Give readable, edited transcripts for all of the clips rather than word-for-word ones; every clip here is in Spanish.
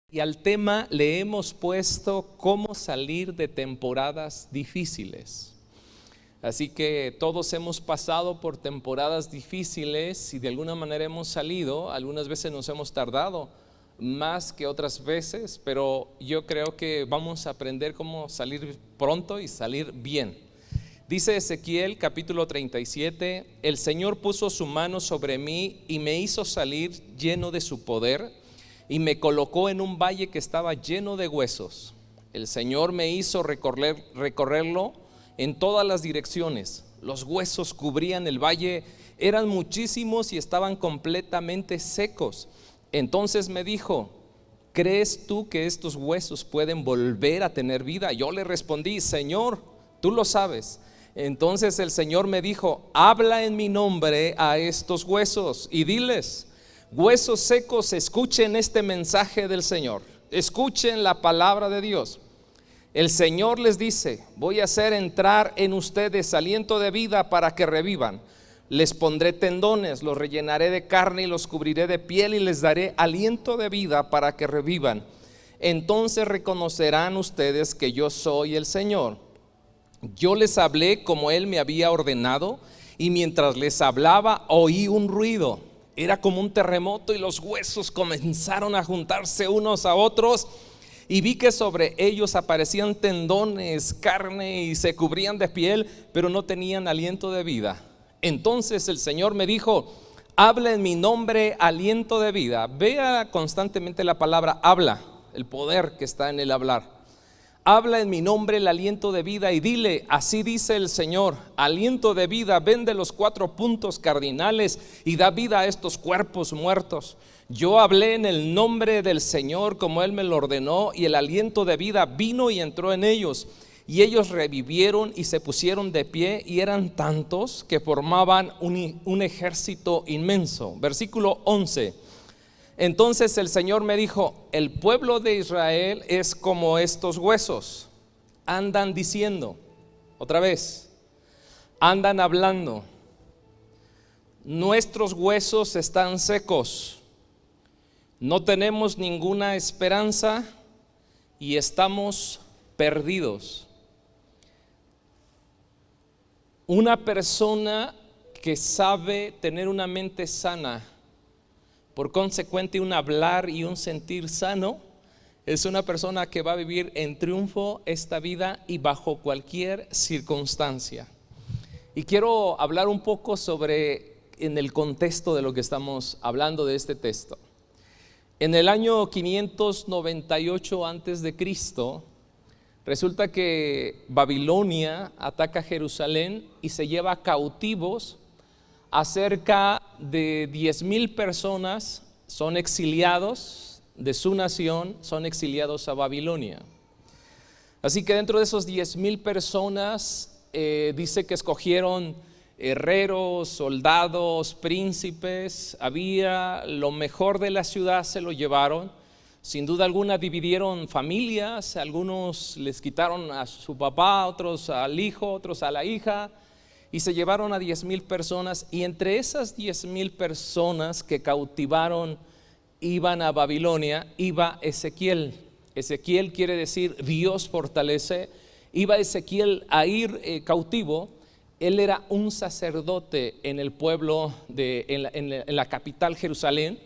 Y al tema le hemos puesto cómo salir de temporadas difíciles. Así que todos hemos pasado por temporadas difíciles y de alguna manera hemos salido. Algunas veces nos hemos tardado más que otras veces, pero yo creo que vamos a aprender cómo salir pronto y salir bien. Dice Ezequiel capítulo 37, el Señor puso su mano sobre mí y me hizo salir lleno de su poder y me colocó en un valle que estaba lleno de huesos. El Señor me hizo recorrerlo en todas las direcciones. Los huesos cubrían el valle, eran muchísimos y estaban completamente secos. Entonces me dijo, ¿crees tú que estos huesos pueden volver a tener vida? Yo le respondí, Señor, tú lo sabes. Entonces el Señor me dijo, habla en mi nombre a estos huesos y diles, huesos secos, escuchen este mensaje del Señor, escuchen la palabra de Dios. El Señor les dice, voy a hacer entrar en ustedes aliento de vida para que revivan. Les pondré tendones, los rellenaré de carne y los cubriré de piel y les daré aliento de vida para que revivan. Entonces reconocerán ustedes que yo soy el Señor. Yo les hablé como Él me había ordenado y mientras les hablaba oí un ruido. Era como un terremoto y los huesos comenzaron a juntarse unos a otros y vi que sobre ellos aparecían tendones, carne y se cubrían de piel, pero no tenían aliento de vida. Entonces el Señor me dijo, habla en mi nombre aliento de vida. Vea constantemente la palabra habla, el poder que está en el hablar. Habla en mi nombre el aliento de vida y dile, así dice el Señor, aliento de vida, ven de los 4 puntos cardinales y da vida a estos cuerpos muertos. Yo hablé en el nombre del Señor como Él me lo ordenó y el aliento de vida vino y entró en ellos. Y ellos revivieron y se pusieron de pie y eran tantos que formaban un ejército inmenso. Versículo 11. Entonces el Señor me dijo, el pueblo de Israel es como estos huesos, andan diciendo, otra vez, andan hablando, nuestros huesos están secos, no tenemos ninguna esperanza y estamos perdidos. Una persona que sabe tener una mente sana, por consecuente un hablar y un sentir sano, es una persona que va a vivir en triunfo esta vida y bajo cualquier circunstancia. Y quiero hablar un poco sobre, en el contexto de lo que estamos hablando de este texto. En el año 598 antes de Cristo, resulta que Babilonia ataca Jerusalén y se lleva cautivos a cerca de 10,000 personas, son exiliados de su nación, son exiliados a Babilonia. Así que dentro de esos 10,000 personas, dice que escogieron herreros, soldados, príncipes, había lo mejor de la ciudad, se lo llevaron. Sin duda alguna dividieron familias, algunos les quitaron a su papá, otros al hijo, otros a la hija, y se llevaron a 10,000 personas, y entre esas 10,000 personas que cautivaron iban a Babilonia, iba Ezequiel. Ezequiel quiere decir Dios fortalece. Iba Ezequiel a ir cautivo. Él era un sacerdote en el pueblo, en la capital Jerusalén.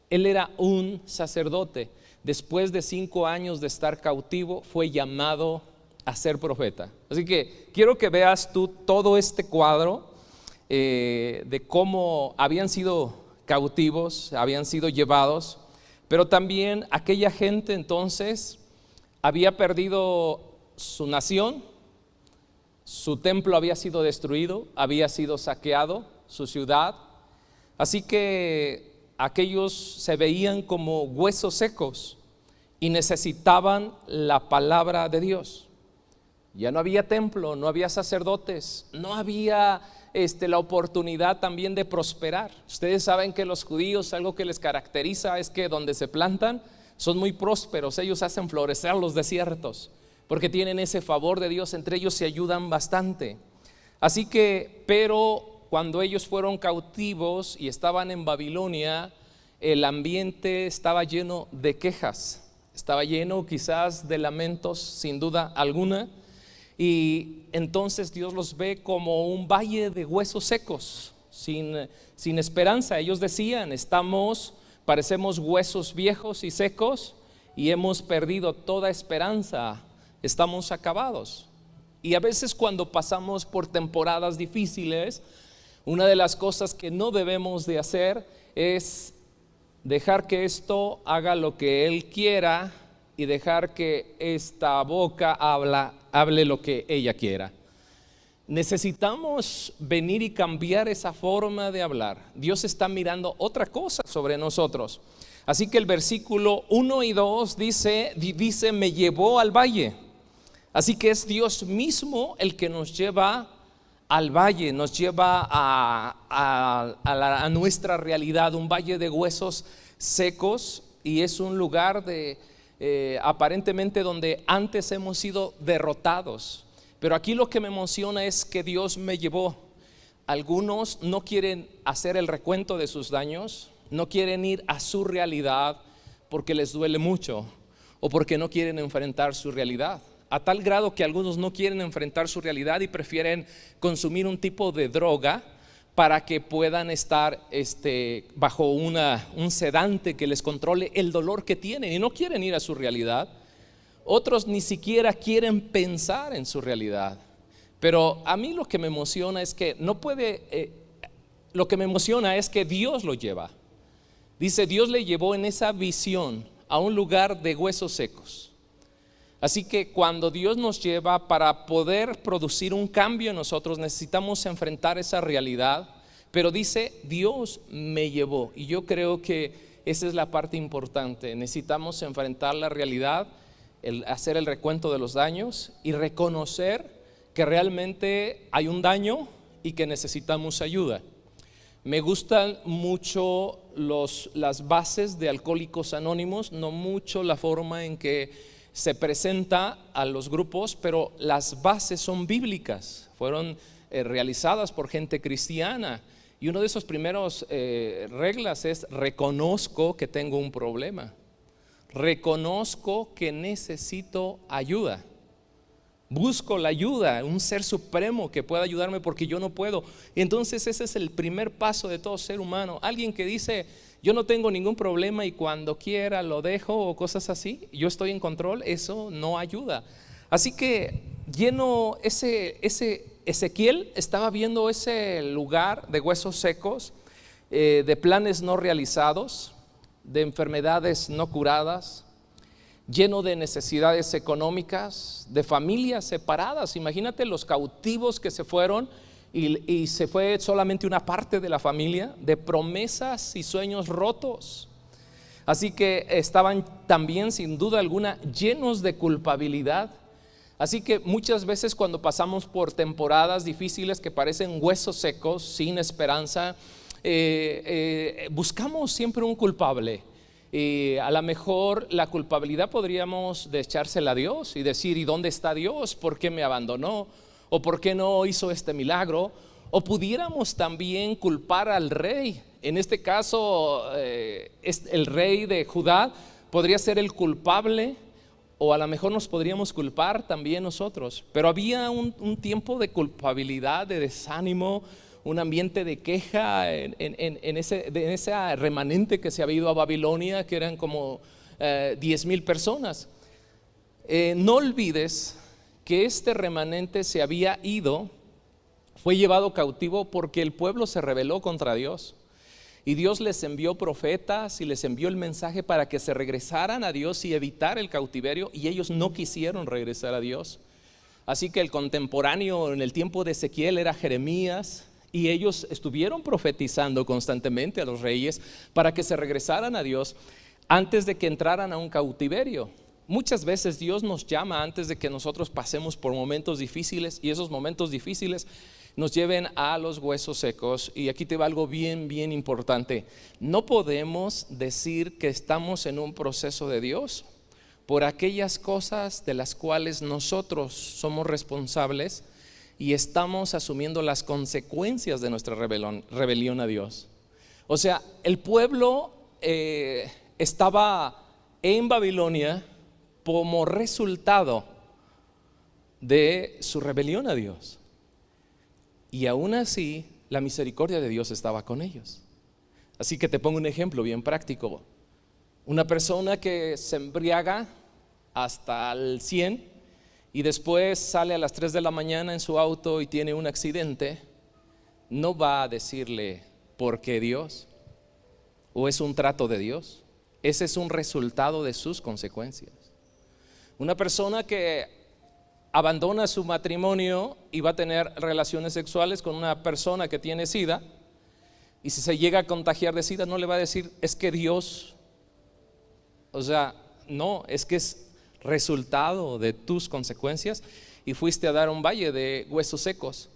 Él era un sacerdote. Después de 5 años de estar cautivo, fue llamado a ser profeta. Así que quiero que veas tú todo este cuadro de cómo habían sido cautivos, habían sido llevados, pero también aquella gente entonces había perdido su nación, su templo había sido destruido, había sido saqueado, su ciudad. Así que aquellos se veían como huesos secos y necesitaban la palabra de Dios. Ya no había templo, no había sacerdotes, no había la oportunidad también de prosperar. Ustedes saben que los judíos, algo que les caracteriza es que donde se plantan son muy prósperos. Ellos hacen florecer los desiertos porque tienen ese favor de Dios, entre ellos se ayudan bastante. Así que, pero cuando ellos fueron cautivos y estaban en Babilonia, el ambiente estaba lleno de quejas. estaba lleno quizás de lamentos, sin duda alguna, y entonces Dios los ve como un valle de huesos secos, sin esperanza. Ellos decían, parecemos huesos viejos y secos y hemos perdido toda esperanza, estamos acabados. Y a veces cuando pasamos por temporadas difíciles, una de las cosas que no debemos de hacer es dejar que esto haga lo que Él quiera y dejar que esta boca hable lo que ella quiera. Necesitamos venir y cambiar esa forma de hablar. Dios está mirando otra cosa sobre nosotros. Así que el versículo 1 y 2 dice, me llevó al valle. Así que es Dios mismo el que nos lleva al valle, nos lleva a nuestra realidad, un valle de huesos secos, y es un lugar aparentemente donde antes hemos sido derrotados. Pero aquí lo que me emociona es que Dios me llevó. Algunos no quieren hacer el recuento de sus daños, no quieren ir a su realidad porque les duele mucho o porque no quieren enfrentar su realidad. A tal grado que algunos no quieren enfrentar su realidad y prefieren consumir un tipo de droga para que puedan estar bajo un sedante que les controle el dolor que tienen, y no quieren ir a su realidad. Otros ni siquiera quieren pensar en su realidad. Pero a mí lo que me emociona es que lo que me emociona es que Dios lo lleva. Dice, Dios le llevó en esa visión a un lugar de huesos secos. Así que cuando Dios nos lleva, para poder producir un cambio en nosotros, necesitamos enfrentar esa realidad. Pero dice, Dios me llevó. Y yo creo que esa es la parte importante. Necesitamos enfrentar la realidad, hacer el recuento de los daños y reconocer que realmente hay un daño y que necesitamos ayuda. Me gustan mucho las bases de Alcohólicos Anónimos, no mucho la forma en que se presenta a los grupos, pero las bases son bíblicas, fueron realizadas por gente cristiana. Y uno de esos primeros reglas es: reconozco que tengo un problema, reconozco que necesito ayuda, busco la ayuda, un ser supremo que pueda ayudarme porque yo no puedo. Y entonces ese es el primer paso de todo ser humano. Alguien que dice, yo no tengo ningún problema y cuando quiera lo dejo, o cosas así, yo estoy en control, eso no ayuda. Así que Ezequiel estaba viendo ese lugar de huesos secos, de planes no realizados, de enfermedades no curadas, lleno de necesidades económicas, de familias separadas. Imagínate los cautivos que se fueron y se fue solamente una parte de la familia, de promesas y sueños rotos. Así que estaban también, sin duda alguna, llenos de culpabilidad. Así que muchas veces cuando pasamos por temporadas difíciles que parecen huesos secos, sin esperanza, buscamos siempre un culpable. A lo mejor la culpabilidad podríamos echársela a Dios y decir, ¿y dónde está Dios? ¿Por qué me abandonó? ¿O por qué no hizo este milagro? O pudiéramos también culpar al rey. En este caso, el rey de Judá podría ser el culpable, o a lo mejor nos podríamos culpar también nosotros. Pero había un tiempo de culpabilidad, de desánimo, un ambiente de queja en ese remanente que se había ido a Babilonia, que eran como 10,000 personas. No olvides que este remanente se había ido, fue llevado cautivo porque el pueblo se rebeló contra Dios. Y Dios les envió profetas y les envió el mensaje para que se regresaran a Dios y evitar el cautiverio, y ellos no quisieron regresar a Dios. Así que el contemporáneo en el tiempo de Ezequiel era Jeremías, y ellos estuvieron profetizando constantemente a los reyes para que se regresaran a Dios antes de que entraran a un cautiverio. Muchas veces Dios nos llama antes de que nosotros pasemos por momentos difíciles, y esos momentos difíciles nos lleven a los huesos secos. Y aquí te va algo bien, bien importante. No podemos decir que estamos en un proceso de Dios por aquellas cosas de las cuales nosotros somos responsables y estamos asumiendo las consecuencias de nuestra rebelión a Dios. O sea, el pueblo estaba en Babilonia, como resultado de su rebelión a Dios. Y aún así, la misericordia de Dios estaba con ellos. Así que te pongo un ejemplo bien práctico. Una persona que se embriaga hasta el 100 y después sale a las 3 de la mañana en su auto y tiene un accidente, no va a decirle ¿por qué Dios? ¿O es un trato de Dios? Ese es un resultado de sus consecuencias. Una persona que abandona su matrimonio y va a tener relaciones sexuales con una persona que tiene SIDA, y si se llega a contagiar de SIDA, no le va a decir es que Dios, o sea, no, es que es resultado de tus consecuencias y fuiste a dar un valle de huesos secos.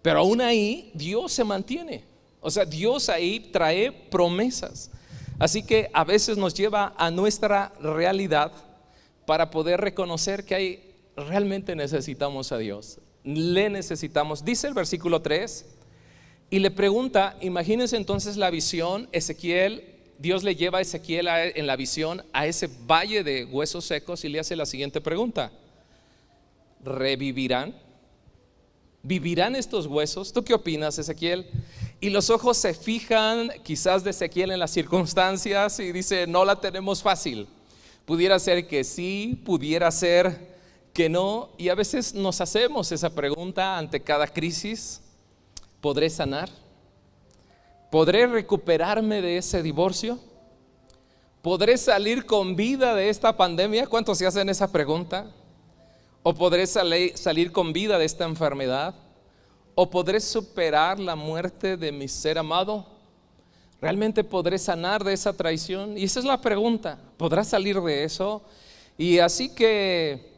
Pero aún ahí Dios se mantiene, o sea, Dios ahí trae promesas. Así que a veces nos lleva a nuestra realidad para poder reconocer que realmente necesitamos a Dios, le necesitamos. Dice el versículo 3 y le pregunta, imagínense entonces la visión, Ezequiel, Dios le lleva a Ezequiel en la visión a ese valle de huesos secos y le hace la siguiente pregunta: ¿revivirán? ¿Vivirán estos huesos? ¿Tú qué opinas, Ezequiel? Y los ojos se fijan quizás de Ezequiel en las circunstancias y dice, no la tenemos fácil. Pudiera ser que sí, pudiera ser que no. Y a veces nos hacemos esa pregunta ante cada crisis. ¿Podré sanar? ¿Podré recuperarme de ese divorcio? ¿Podré salir con vida de esta pandemia? ¿Cuántos se hacen esa pregunta? ¿O podré salir con vida de esta enfermedad? ¿O podré superar la muerte de mi ser amado? ¿Realmente podré sanar de esa traición? Y esa es la pregunta, ¿podrás salir de eso? Y así que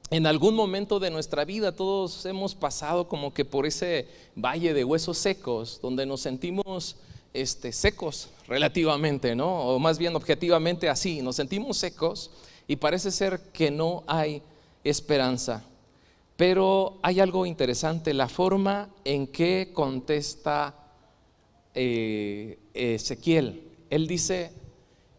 en algún momento de nuestra vida todos hemos pasado como que por ese valle de huesos secos, donde nos sentimos secos relativamente, ¿no? O más bien objetivamente así, nos sentimos secos y parece ser que no hay esperanza. Pero hay algo interesante, la forma en que contesta Ezequiel. Él dice,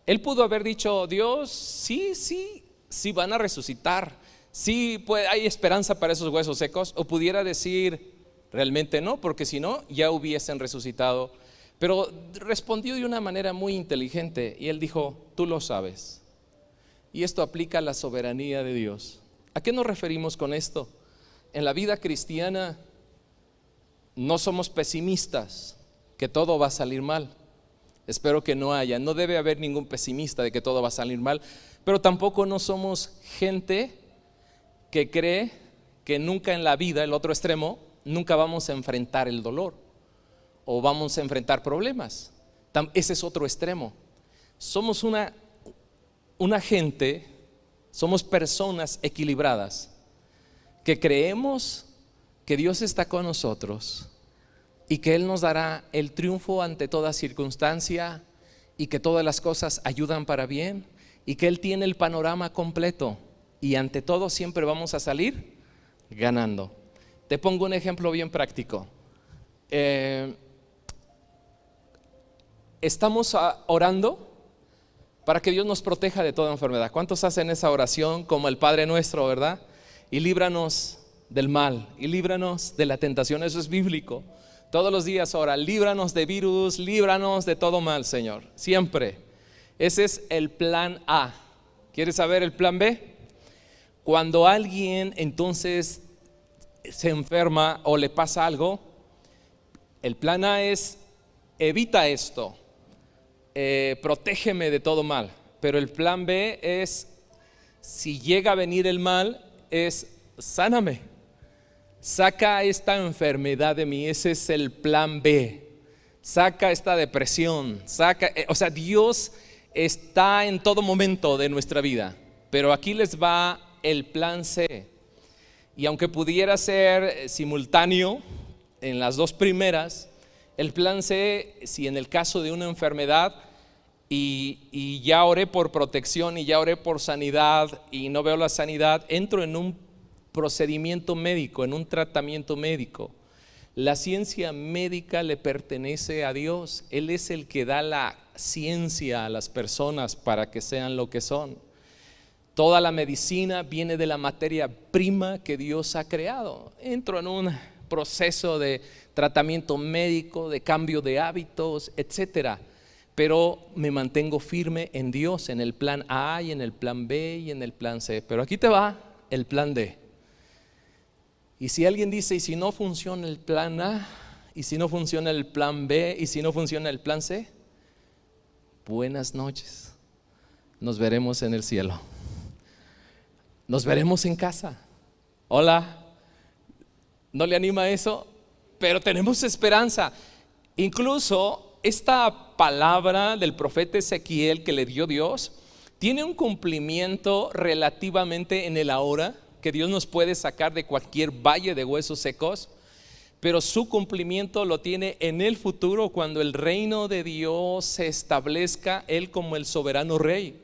él pudo haber dicho, Dios, sí van a resucitar, sí hay esperanza para esos huesos secos, o pudiera decir, realmente no, porque si no, ya hubiesen resucitado. Pero respondió de una manera muy inteligente y él dijo, tú lo sabes. Y esto aplica a la soberanía de Dios. ¿A qué nos referimos con esto? En la vida cristiana no somos pesimistas, que todo va a salir mal. Espero que no debe haber ningún pesimista de que todo va a salir mal, pero tampoco no somos gente que cree que nunca en la vida, el otro extremo, nunca vamos a enfrentar el dolor o vamos a enfrentar problemas. Ese es otro extremo. Somos una gente, somos personas equilibradas que creemos que Dios está con nosotros y que Él nos dará el triunfo ante toda circunstancia y que todas las cosas ayudan para bien y que Él tiene el panorama completo y ante todo siempre vamos a salir ganando. Te pongo un ejemplo bien práctico. Estamos orando para que Dios nos proteja de toda enfermedad. ¿Cuántos hacen esa oración como el Padre Nuestro, verdad? Y líbranos del mal y líbranos de la tentación. Eso es bíblico. Todos los días ora, líbranos de virus, líbranos de todo mal, Señor. Siempre. Ese es el plan A. ¿Quieres saber el plan B? Cuando alguien entonces se enferma o le pasa algo, el plan A es evita esto, protégeme de todo mal. Pero el plan B es, si llega a venir el mal, es sáname, saca esta enfermedad de mí. Ese es el plan B. Saca esta depresión, o sea, Dios está en todo momento de nuestra vida. Pero aquí les va el plan C. Y aunque pudiera ser simultáneo en las dos primeras, el plan C, si en el caso de una enfermedad y ya oré por protección y ya oré por sanidad y no veo la sanidad, entro en un procedimiento médico, en un tratamiento médico. La ciencia médica le pertenece a Dios. Él es el que da la ciencia a las personas para que sean lo que son. Toda la medicina viene de la materia prima que Dios ha creado. Entro en un proceso de tratamiento médico, de cambio de hábitos, etcétera. Pero me mantengo firme en Dios, en el plan A y en el plan B y en el plan C. Pero aquí te va el plan D. Y si alguien dice, ¿y si no funciona el plan A? ¿Y si no funciona el plan B? ¿Y si no funciona el plan C? Buenas noches. Nos veremos en el cielo. Nos veremos en casa. Hola. ¿No le anima eso? Pero tenemos esperanza. Incluso esta palabra del profeta Ezequiel que le dio Dios tiene un cumplimiento relativamente en el ahora, que Dios nos puede sacar de cualquier valle de huesos secos, pero su cumplimiento lo tiene en el futuro, cuando el reino de Dios se establezca, Él como el soberano rey.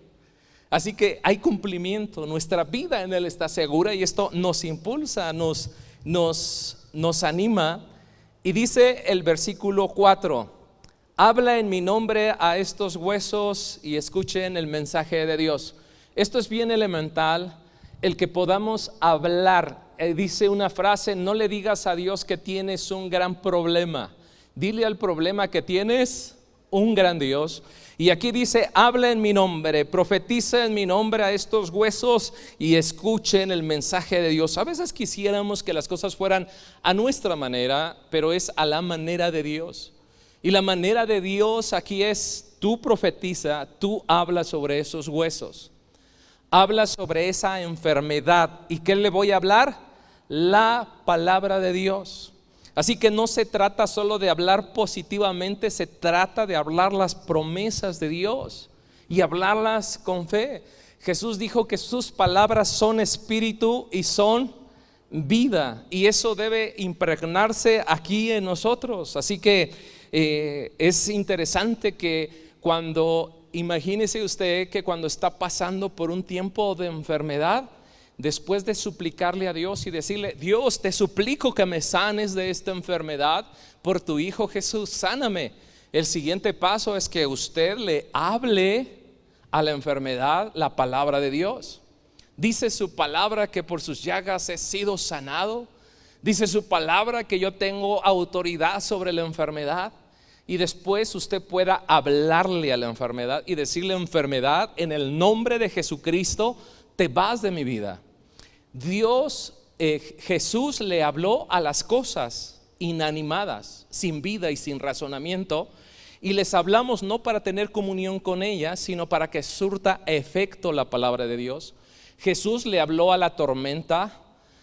Así que hay cumplimiento, nuestra vida en Él está segura, y esto nos impulsa, nos anima. Y dice el versículo 4: habla en mi nombre a estos huesos y escuchen el mensaje de Dios. Esto es bien elemental, el que podamos hablar. Dice una frase: no le digas a Dios que tienes un gran problema, dile al problema que tienes un gran Dios. Y aquí dice: habla en mi nombre, profetiza en mi nombre a estos huesos y escuchen el mensaje de Dios. A veces quisiéramos que las cosas fueran a nuestra manera, pero es a la manera de Dios. Y la manera de Dios aquí es: tú profetiza, tú hablas sobre esos huesos, habla sobre esa enfermedad. ¿Y qué le voy a hablar? La palabra de Dios. Así que no se trata solo de hablar positivamente, se trata de hablar las promesas de Dios y hablarlas con fe. Jesús dijo que sus palabras son espíritu y son vida, y eso debe impregnarse aquí en nosotros. Así que es interesante que imagínese usted que cuando está pasando por un tiempo de enfermedad, después de suplicarle a Dios y decirle: Dios, te suplico que me sanes de esta enfermedad por tu Hijo Jesús, sáname. El siguiente paso es que usted le hable a la enfermedad la palabra de Dios. Dice su palabra que por sus llagas he sido sanado. Dice su palabra que yo tengo autoridad sobre la enfermedad. Y después usted pueda hablarle a la enfermedad y decirle: enfermedad, en el nombre de Jesucristo, te vas de mi vida. Jesús le habló a las cosas inanimadas, sin vida y sin razonamiento, y les hablamos no para tener comunión con ellas, sino para que surta efecto la palabra de Dios. Jesús le habló a la tormenta,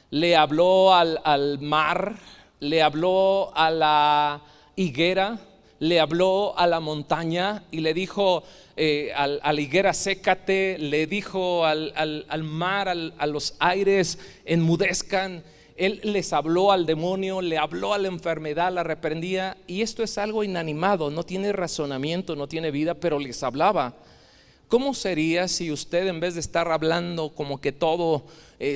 le habló al mar, le habló a la higuera, le habló a la montaña y le dijo a la higuera: sécate. Le dijo al mar, a los aires: enmudezcan. Él les habló al demonio, le habló a la enfermedad, la reprendía. Y esto es algo inanimado, no tiene razonamiento, no tiene vida, pero les hablaba. ¿Cómo sería si usted, en vez de estar hablando como que todo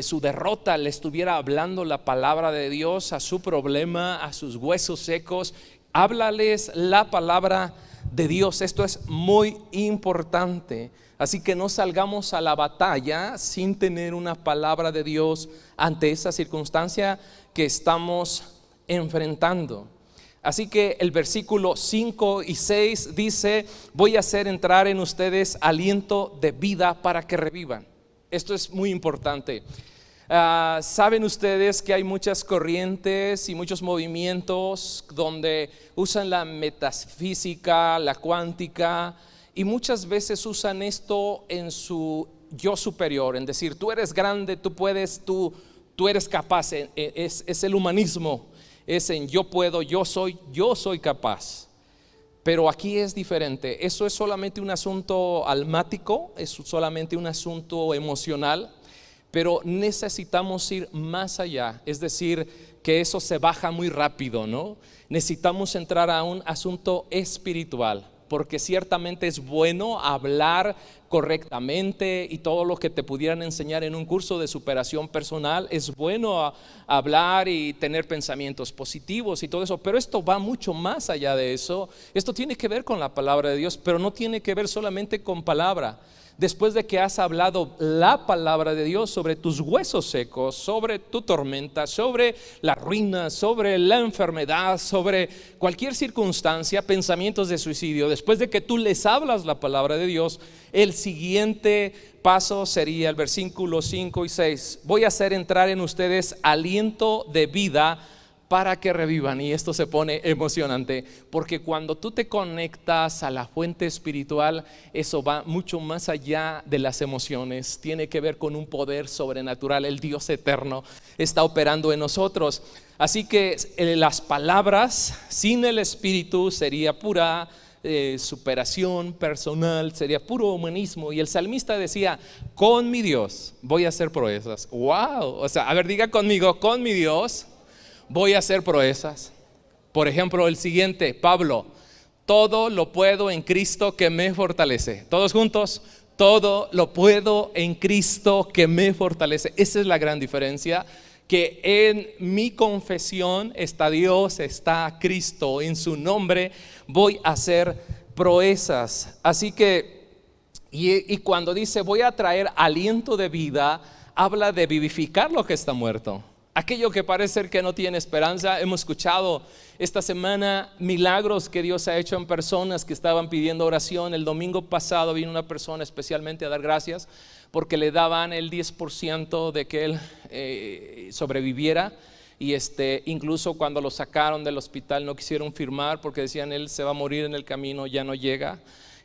su derrota, le estuviera hablando la palabra de Dios a su problema, a sus huesos secos? Háblales la palabra de Dios. Esto es muy importante. Así que no salgamos a la batalla sin tener una palabra de Dios ante esa circunstancia que estamos enfrentando. Así que el versículo 5 y 6 dice: voy a hacer entrar en ustedes aliento de vida para que revivan. Esto es muy importante. Saben ustedes que hay muchas corrientes y muchos movimientos donde usan la metafísica, la cuántica, y muchas veces usan esto en su yo superior, en decir: tú eres grande, tú puedes, tú eres capaz. Es el humanismo, es en yo puedo, yo soy capaz. Pero aquí es diferente. Eso es solamente un asunto almático, es solamente un asunto emocional. Pero necesitamos ir más allá, es decir, que eso se baja muy rápido, ¿no? Necesitamos entrar a un asunto espiritual, porque ciertamente es bueno hablar correctamente y todo lo que te pudieran enseñar en un curso de superación personal. Es bueno hablar y tener pensamientos positivos y todo eso, pero esto va mucho más allá de eso. Esto tiene que ver con la palabra de Dios, pero no tiene que ver solamente con palabra, después de que has hablado la palabra de Dios sobre tus huesos secos, sobre tu tormenta, sobre la ruina, sobre la enfermedad, sobre cualquier circunstancia, pensamientos de suicidio, después de que tú les hablas la palabra de Dios, el siguiente paso sería el versículo 5 y 6. Voy a hacer entrar en ustedes aliento de vida para que revivan. Y esto se pone emocionante, porque cuando tú te conectas a la fuente espiritual, eso va mucho más allá de las emociones. Tiene que ver con un poder sobrenatural. El Dios eterno está operando en nosotros. Así que las palabras sin el Espíritu sería pura superación personal, sería puro humanismo. Y el salmista decía: con mi Dios voy a hacer proezas. Wow, o sea, a ver, diga conmigo: con mi Dios voy a hacer proezas. Por ejemplo, el siguiente, Pablo: todo lo puedo en Cristo que me fortalece. Todos juntos: todo lo puedo en Cristo que me fortalece. Esa es la gran diferencia, que en mi confesión está Dios, está Cristo. En su nombre voy a hacer proezas. Así que, y cuando dice voy a traer aliento de vida, habla de vivificar lo que está muerto. Aquello que parece ser que no tiene esperanza. Hemos escuchado esta semana milagros que Dios ha hecho en personas que estaban pidiendo oración. El domingo pasado vino una persona especialmente a dar gracias porque le daban el 10% de que él sobreviviera. Y incluso cuando lo sacaron del hospital no quisieron firmar porque decían: él se va a morir en el camino, ya no llega.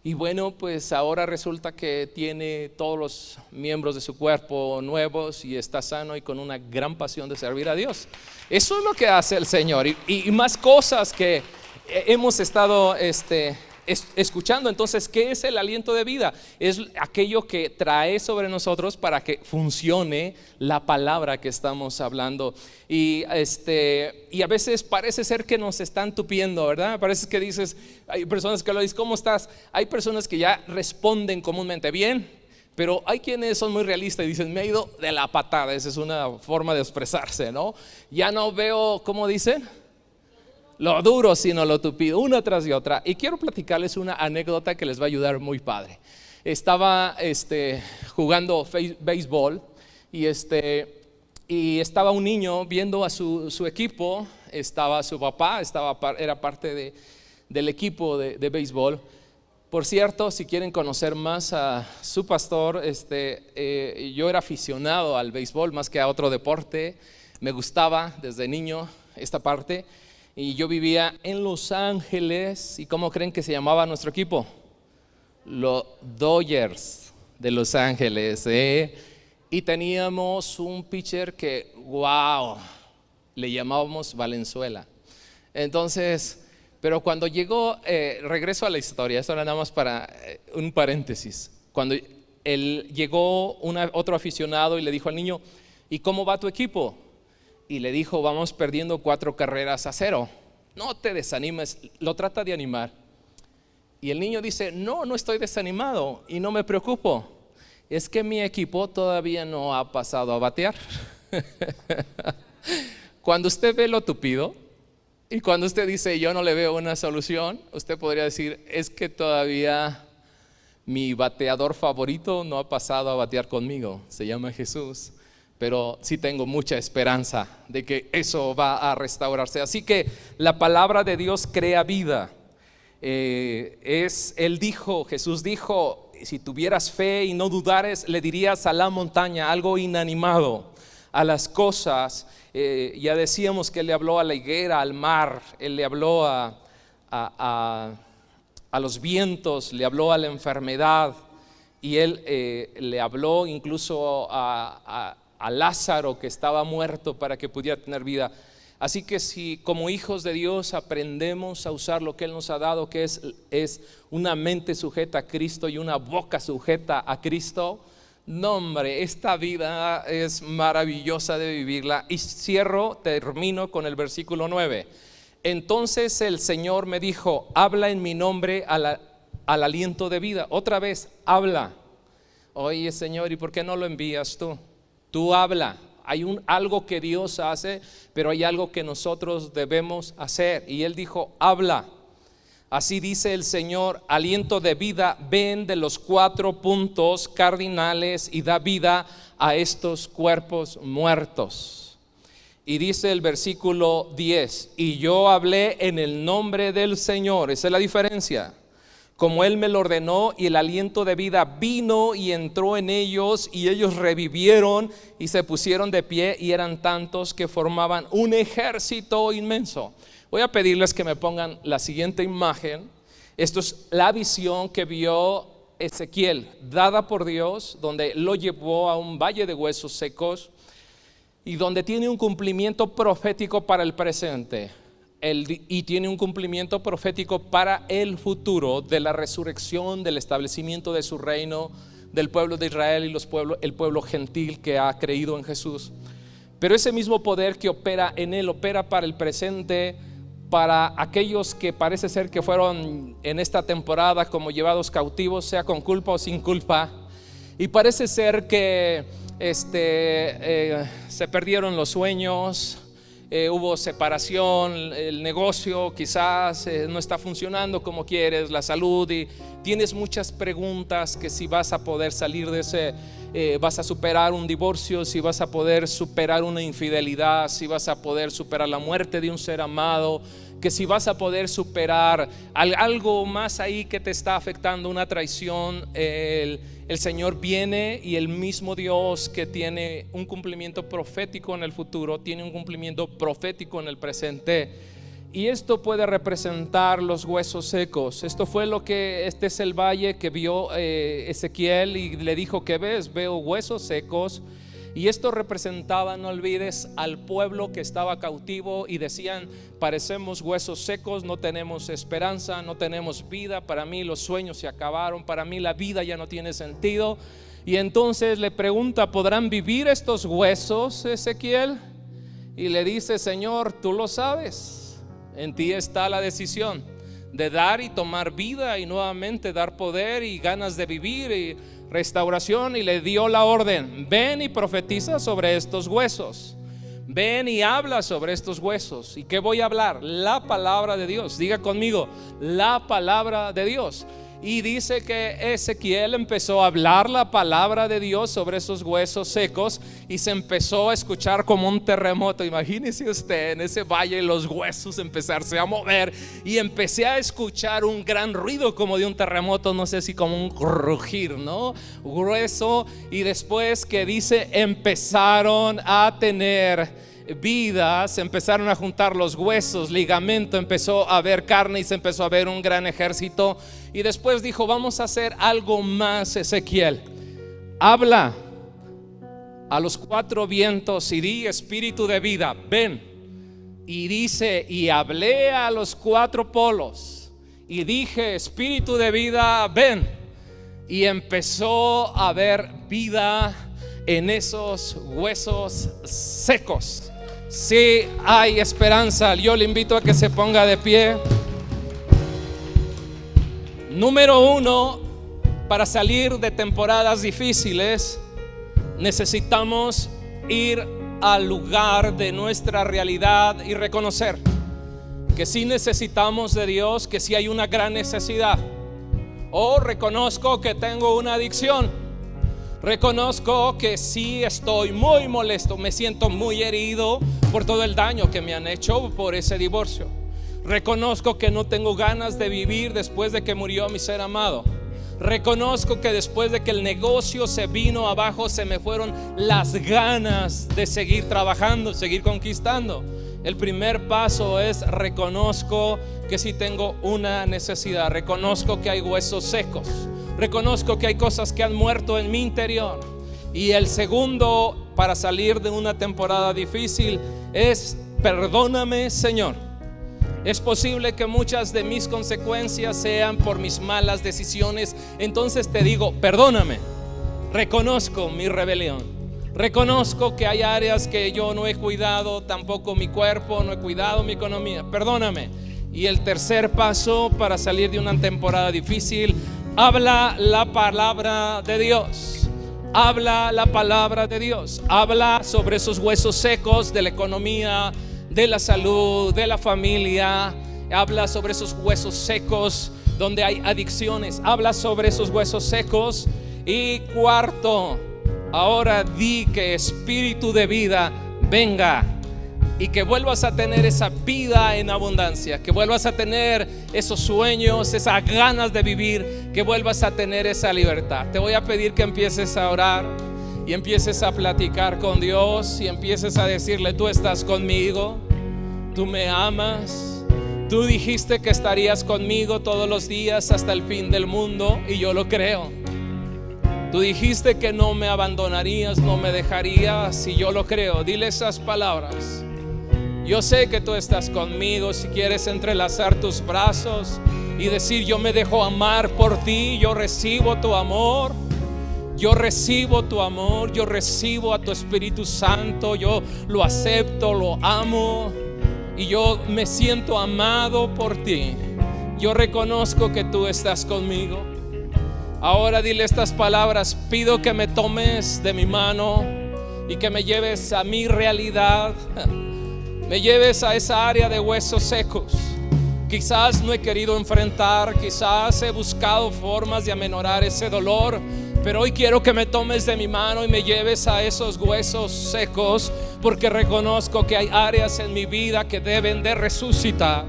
Y bueno, pues ahora resulta que tiene todos los miembros de su cuerpo nuevos y está sano y con una gran pasión de servir a Dios. Eso es lo que hace el Señor, y más cosas que hemos estado escuchando. Entonces, ¿qué es el aliento de vida? Es aquello que trae sobre nosotros para que funcione la palabra que estamos hablando. Y a veces parece ser que nos están tupiendo, ¿verdad? Parece que dices, hay personas que lo dicen: ¿cómo estás? Hay personas que ya responden comúnmente bien, pero hay quienes son muy realistas y dicen: me he ido de la patada. Esa es una forma de expresarse, ¿no? Ya no veo, ¿cómo dicen? Lo duro sino lo tupido, una tras de otra. Y quiero platicarles una anécdota que les va a ayudar muy padre. Estaba jugando béisbol y estaba un niño viendo a su equipo. Estaba su papá, era parte del equipo de béisbol. Por cierto, si quieren conocer más a su pastor, yo era aficionado al béisbol más que a otro deporte. Me gustaba desde niño esta parte. Y yo vivía en Los Ángeles. ¿Y cómo creen que se llamaba nuestro equipo? Los Dodgers de Los Ángeles, Y teníamos un pitcher que, wow, le llamábamos Valenzuela. Entonces, pero cuando llegó, regreso a la historia, esto era nada más para un paréntesis. Cuando llegó otro aficionado y le dijo al niño: ¿y cómo va tu equipo? Y le dijo: vamos perdiendo 4-0. No te desanimes. Lo trata de animar. Y el niño dice: no estoy desanimado y no me preocupo. Es que mi equipo todavía no ha pasado a batear. Cuando usted ve lo tupido y cuando usted dice: yo no le veo una solución, usted podría decir: es que todavía mi bateador favorito no ha pasado a batear conmigo. Se llama Jesús. Pero sí tengo mucha esperanza de que eso va a restaurarse. Así que la palabra de Dios crea vida. Jesús dijo: si tuvieras fe y no dudares, le dirías a la montaña, algo inanimado, a las cosas. Ya decíamos que Él le habló a la higuera, al mar. Él le habló a los vientos, le habló a la enfermedad. Y Él le habló incluso a Lázaro, que estaba muerto, para que pudiera tener vida. Así que si como hijos de Dios aprendemos a usar lo que Él nos ha dado, que es una mente sujeta a Cristo y una boca sujeta a Cristo, no, hombre, esta vida es maravillosa de vivirla. Y termino con el versículo 9. Entonces el Señor me dijo: habla en mi nombre al aliento de vida. Otra vez, habla. Oye, Señor, ¿y por qué no lo envías tú? Tú habla. Hay algo que Dios hace, pero hay algo que nosotros debemos hacer. Y Él dijo: habla. Así dice el Señor, aliento de vida, ven de los 4 puntos cardinales y da vida a estos cuerpos muertos. Y dice el versículo 10, y yo hablé en el nombre del Señor. Esa es la diferencia. Como Él me lo ordenó, y el aliento de vida vino y entró en ellos, y ellos revivieron y se pusieron de pie, y eran tantos que formaban un ejército inmenso. Voy a pedirles que me pongan la siguiente imagen. Esto es la visión que vio Ezequiel, dada por Dios, donde lo llevó a un valle de huesos secos y donde tiene un cumplimiento profético para el presente. Y tiene un cumplimiento profético para el futuro de la resurrección, del establecimiento de su reino, del pueblo de Israel y el pueblo gentil que ha creído en Jesús. Pero ese mismo poder que opera en él, opera para el presente, para aquellos que parece ser que fueron en esta temporada como llevados cautivos, sea con culpa o sin culpa. Y parece ser que se perdieron los sueños, hubo separación, el negocio quizás no está funcionando como quieres, la salud, y tienes muchas preguntas que si vas a poder salir de ese, vas a superar un divorcio, si vas a poder superar una infidelidad, si vas a poder superar la muerte de un ser amado, que si vas a poder superar algo más ahí que te está afectando, una traición. El Señor viene, y el mismo Dios que tiene un cumplimiento profético en el futuro, tiene un cumplimiento profético en el presente. Y esto puede representar los huesos secos. Esto fue lo que, este es el valle que vio Ezequiel, y le dijo: ¿qué ves? Veo huesos secos. Y esto representaba, no olvides, al pueblo que estaba cautivo, y decían: parecemos huesos secos, no tenemos esperanza, no tenemos vida, para mí los sueños se acabaron, para mí la vida ya no tiene sentido. Y entonces le pregunta: ¿podrán vivir estos huesos, Ezequiel? Y le dice: Señor, tú lo sabes, en ti está la decisión de dar y tomar vida, y nuevamente dar poder y ganas de vivir y restauración. Y le dio la orden: ven y profetiza sobre estos huesos, ven y habla sobre estos huesos. ¿Y qué voy a hablar? La palabra de Dios. Diga conmigo: la palabra de Dios. Y dice que Ezequiel empezó a hablar la palabra de Dios sobre esos huesos secos, y se empezó a escuchar como un terremoto. Imagínese usted en ese valle los huesos empezarse a mover, y empecé a escuchar un gran ruido como de un terremoto, no sé si como un rugir, ¿no? Grueso. Y después que dice, empezaron a tener vida, se empezaron a juntar los huesos, ligamento, empezó a haber carne, y se empezó a ver un gran ejército. Y después dijo: vamos a hacer algo más, Ezequiel. Habla a los 4 vientos y di: espíritu de vida, ven. Y dice: y hablé a los 4 polos y dije: espíritu de vida, ven. Y empezó a haber vida en esos huesos secos. Sí hay esperanza. Yo le invito a que se ponga de pie. Número 1, para salir de temporadas difíciles, necesitamos ir al lugar de nuestra realidad y reconocer que sí necesitamos de Dios, que sí hay una gran necesidad. Reconozco que tengo una adicción. Reconozco que sí estoy muy molesto, me siento muy herido por todo el daño que me han hecho por ese divorcio. Reconozco que no tengo ganas de vivir después de que murió mi ser amado. Reconozco que después de que el negocio se vino abajo, se me fueron las ganas de seguir trabajando, seguir conquistando. El primer paso es: reconozco que sí tengo una necesidad. Reconozco que hay huesos secos. Reconozco que hay cosas que han muerto en mi interior. Y el segundo, para salir de una temporada difícil, es: perdóname, Señor. Es posible que muchas de mis consecuencias sean por mis malas decisiones. Entonces te digo: perdóname. Reconozco mi rebelión. Reconozco que hay áreas que yo no he cuidado, tampoco mi cuerpo, no he cuidado mi economía. Perdóname. Y el tercer paso para salir de una temporada difícil: habla la palabra de Dios. Habla la palabra de Dios. Habla sobre esos huesos secos de la economía, de la salud, de la familia. Habla sobre esos huesos secos donde hay adicciones. Habla sobre esos huesos secos. Y cuarto, ahora di que espíritu de vida venga y que vuelvas a tener esa vida en abundancia, que vuelvas a tener esos sueños, esas ganas de vivir, que vuelvas a tener esa libertad. Te voy a pedir que empieces a orar y empieces a platicar con Dios y empieces a decirle: tú estás conmigo, tú me amas, tú dijiste que estarías conmigo todos los días hasta el fin del mundo, y yo lo creo. Tú dijiste que no me abandonarías, no me dejarías, y yo lo creo. Dile esas palabras. Yo sé que tú estás conmigo. Si quieres entrelazar tus brazos y decir: yo me dejo amar por ti, yo recibo tu amor, yo recibo tu amor, yo recibo a tu Espíritu Santo, yo lo acepto, lo amo y yo me siento amado por ti. Yo reconozco que tú estás conmigo. Ahora dile estas palabras: pido que me tomes de mi mano y que me lleves a mi realidad, me lleves a esa área de huesos secos. Quizás no he querido enfrentar, quizás he buscado formas de amenorar ese dolor, pero hoy quiero que me tomes de mi mano y me lleves a esos huesos secos, porque reconozco que hay áreas en mi vida que deben de resucitar.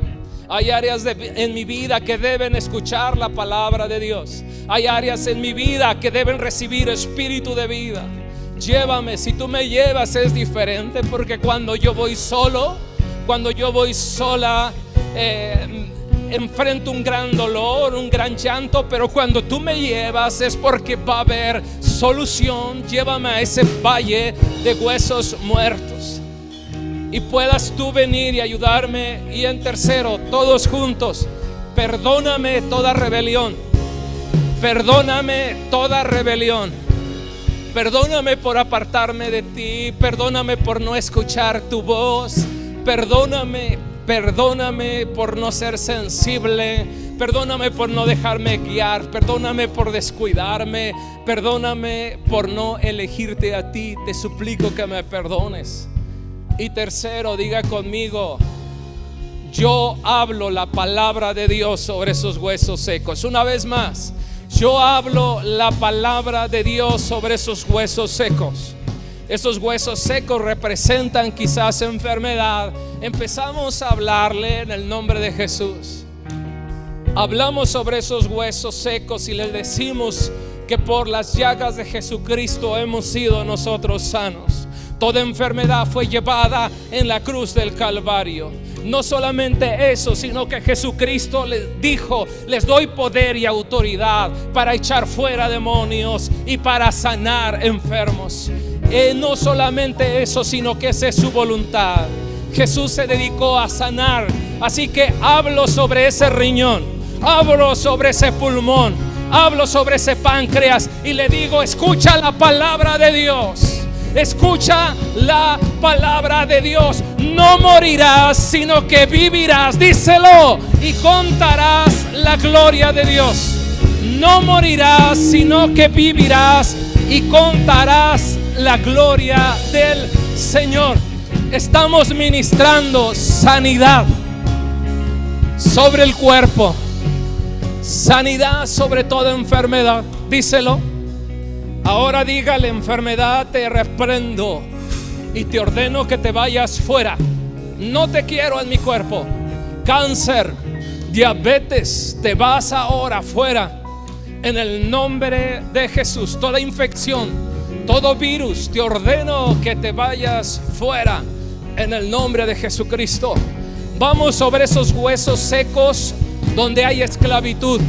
Hay áreas en mi vida que deben escuchar la palabra de Dios. Hay áreas en mi vida que deben recibir espíritu de vida. Llévame. Si tú me llevas es diferente, porque cuando yo voy solo, cuando yo voy sola, enfrento un gran dolor, un gran llanto, pero cuando tú me llevas es porque va a haber solución. Llévame a ese valle de huesos muertos y puedas tú venir y ayudarme. Y en tercero, todos juntos: perdóname toda rebelión, perdóname toda rebelión, perdóname por apartarme de ti, perdóname por no escuchar tu voz, perdóname por no ser sensible, perdóname por no dejarme guiar, perdóname por descuidarme, perdóname por no elegirte a ti. Te suplico que me perdones. Y tercero, diga conmigo: yo hablo la palabra de Dios sobre esos huesos secos. Una vez más, yo hablo la palabra de Dios sobre esos huesos secos. Esos huesos secos representan quizás enfermedad. Empezamos a hablarle en el nombre de Jesús. Hablamos sobre esos huesos secos y le decimos que por las llagas de Jesucristo hemos sido nosotros sanos. Toda enfermedad fue llevada en la cruz del Calvario. No solamente eso, sino que Jesucristo les dijo: les doy poder y autoridad para echar fuera demonios y para sanar enfermos. No solamente eso, sino que esa es su voluntad. Jesús se dedicó a sanar. Así que hablo sobre ese riñón, hablo sobre ese pulmón, hablo sobre ese páncreas y le digo: escucha la palabra de Dios. Escucha la palabra de Dios. No morirás, sino que vivirás. Díselo y contarás la gloria de Dios. No morirás, sino que vivirás y contarás la gloria del Señor. Estamos ministrando sanidad sobre el cuerpo, sanidad sobre toda enfermedad. Díselo. Ahora dígale: enfermedad, te reprendo y te ordeno que te vayas fuera. No te quiero en mi cuerpo. Cáncer, diabetes, te vas ahora fuera en el nombre de Jesús. Toda infección, todo virus, te ordeno que te vayas fuera en el nombre de Jesucristo. Vamos sobre esos huesos secos donde hay esclavitud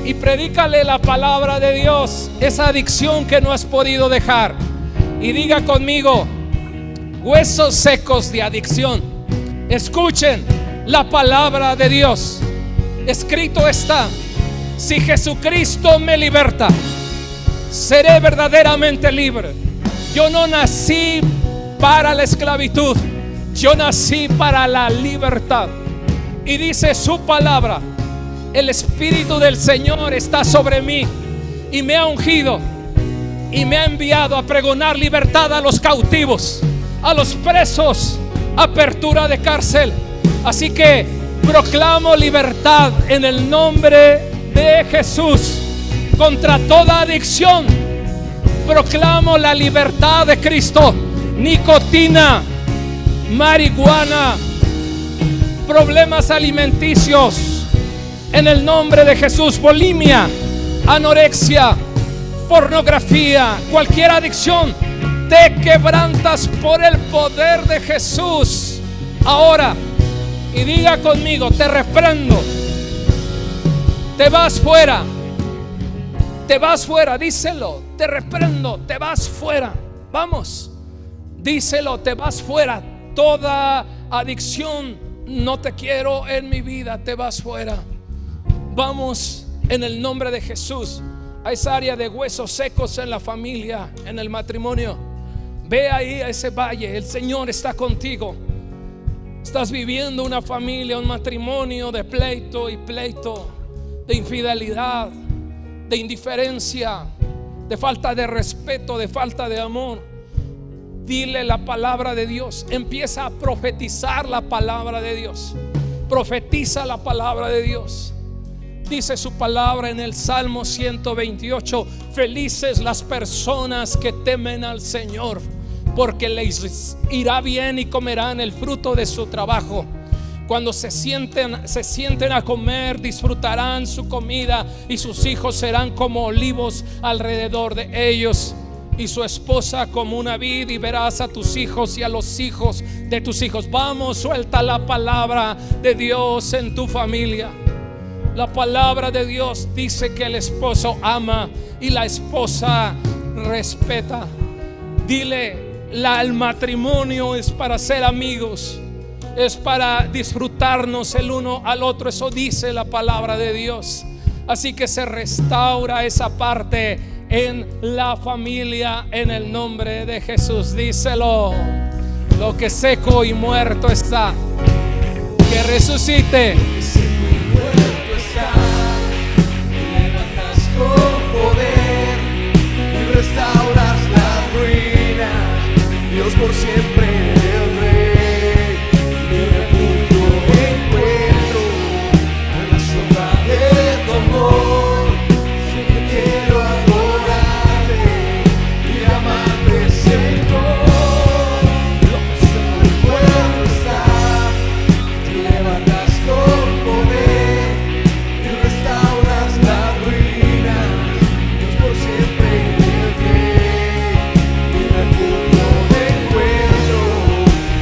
y predícale la palabra de Dios, esa adicción que no has podido dejar. Y diga conmigo: huesos secos de adicción, escuchen la palabra de Dios. Escrito está: si Jesucristo me liberta, seré verdaderamente libre. Yo no nací para la esclavitud, yo nací para la libertad. Y dice su palabra: el Espíritu del Señor está sobre mí y me ha ungido y me ha enviado a pregonar libertad a los cautivos, a los presos, apertura de cárcel. Así que Proclamo libertad en el nombre de Jesús contra toda adicción. Proclamo la libertad de Cristo. Nicotina, marihuana, problemas alimenticios, en el nombre de Jesús. Bulimia, anorexia, pornografía, cualquier adicción, te quebrantas por el poder de Jesús ahora. Y diga conmigo: te reprendo. Te vas fuera. Te vas fuera, díselo. Te reprendo, te vas fuera. Vamos, díselo, te vas fuera. Toda adicción, no te quiero en mi vida, te vas fuera. Vamos, en el nombre de Jesús. A esa área de huesos secos en la familia, en el matrimonio, ve ahí a ese valle. El Señor está contigo. Estás viviendo una familia, un matrimonio de pleito y pleito, de infidelidad, de indiferencia, de falta de respeto, de falta de amor. Dile la palabra de Dios. Empieza a profetizar la palabra de Dios. Profetiza la palabra de Dios. Dice su palabra en el Salmo 128: felices las personas que temen al Señor, porque les irá bien y comerán el fruto de su trabajo. Cuando se sienten a comer, disfrutarán su comida, y sus hijos serán como olivos alrededor de ellos, y su esposa como una vid, y verás a tus hijos y a los hijos de tus hijos. Vamos, suelta la palabra de Dios en tu familia. La palabra de Dios dice que el esposo ama y la esposa respeta. Dile: el matrimonio es para ser amigos, es para disfrutarnos el uno al otro. Eso dice la palabra de Dios. Así que se restaura esa parte en la familia en el nombre de Jesús. Díselo: lo que seco y muerto está, que resucite. Levantas con poder y restauras las ruinas. Dios por siempre el Rey, mi refugio encuentro en la sombra de tu amor. Siempre quiero adorarte y amarte, Señor. Lo que seco y muerto está, te levantas con poder y restauras las ruinas. Dios por siempre el Rey, mi refugio encuentro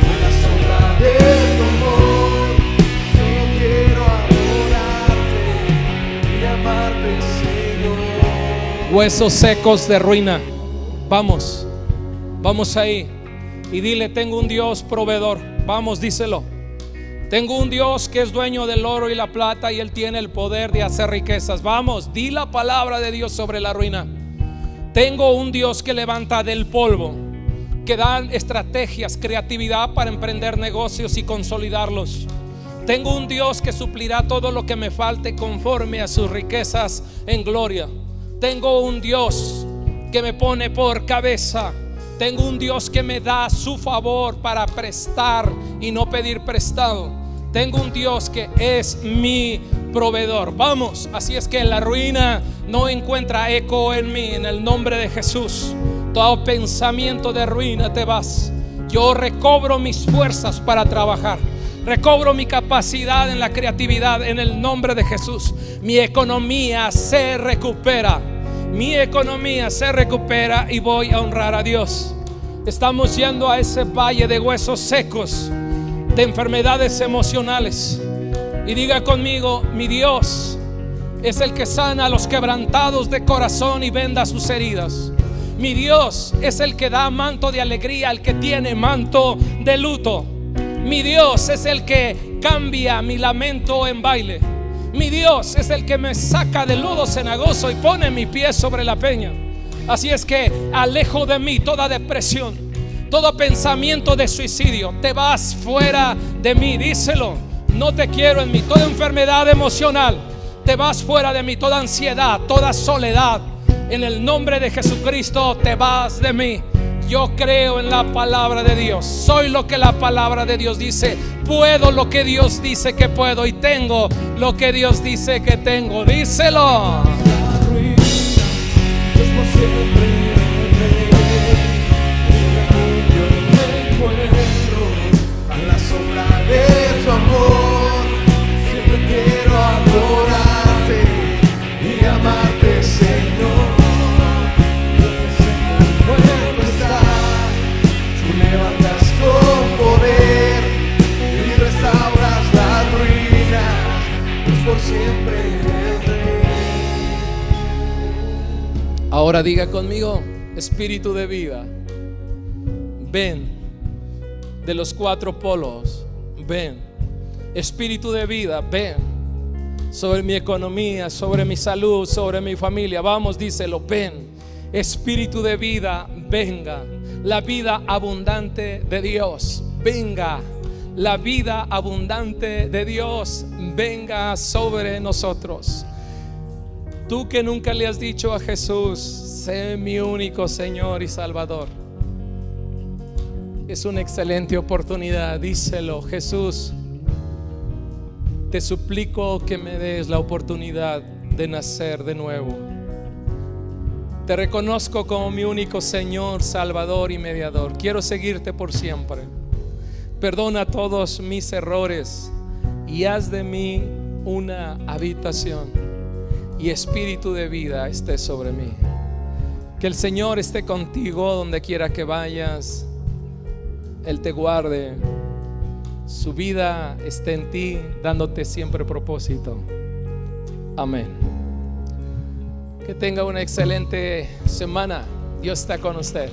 en la sombra de tu amor. Solo quiero adorarte y amarte, Señor. Huesos secos de ruina. Vamos, vamos ahí y dile: tengo un Dios proveedor. Vamos, díselo. Tengo un Dios que es dueño del oro y la plata, y Él tiene el poder de hacer riquezas. Vamos, di la palabra de Dios sobre la ruina. Tengo un Dios que levanta del polvo, que da estrategias, creatividad para emprender negocios y consolidarlos. Tengo un Dios que suplirá todo lo que me falte conforme a sus riquezas en gloria. Tengo un Dios que me pone por cabeza. Tengo un Dios que me da su favor para prestar y no pedir prestado. Tengo un Dios que es mi proveedor. Vamos, así es que la ruina no encuentra eco en mí, en el nombre de Jesús. Todo pensamiento de ruina te vas. Yo recobro mis fuerzas para trabajar. Recobro mi capacidad en la creatividad en el nombre de Jesús. Mi economía se recupera. Mi economía se recupera y voy a honrar a Dios. Estamos yendo a ese valle de huesos secos, de enfermedades emocionales. Y diga conmigo: mi Dios es el que sana a los quebrantados de corazón y venda sus heridas. Mi Dios es el que da manto de alegría al que tiene manto de luto. Mi Dios es el que cambia mi lamento en baile. Mi Dios es el que me saca del lodo cenagoso y pone mi pie sobre la peña. Así es que alejo de mí toda depresión, todo pensamiento de suicidio. Te vas fuera de mí, díselo. No te quiero en mí. Toda enfermedad emocional, te vas fuera de mí. Toda ansiedad, toda soledad, en el nombre de Jesucristo te vas de mí. Yo creo en la palabra de Dios. Soy lo que la palabra de Dios dice. Puedo lo que Dios dice que puedo. Y tengo lo que Dios dice que tengo. Díselo. Dios por siempre yo me encuentro a la sombra de tu amor. Siempre quiero adorarte y amarte, Señor. Puedo estar, tú levantas con poder y restauras las ruinas. Dios por siempre el Rey. Ahora diga conmigo: Espíritu de vida, ven de los 4 polos, ven. Espíritu de vida, ven sobre mi economía, sobre mi salud, sobre mi familia. Vamos, díselo, ven. Espíritu de vida, venga. La vida abundante de Dios, venga. La vida abundante de Dios, venga sobre nosotros. Tú que nunca le has dicho a Jesús: sé mi único Señor y Salvador, es una excelente oportunidad. Díselo: Jesús, te suplico que me des la oportunidad de nacer de nuevo. Te reconozco como mi único Señor, Salvador y mediador. Quiero seguirte por siempre. Perdona todos mis errores y haz de mí una habitación, y espíritu de vida esté sobre mí. Que el Señor esté contigo donde quiera que vayas. Él te guarde. Su vida esté en ti, dándote siempre propósito. Amén. Que tenga una excelente semana. Dios está con usted.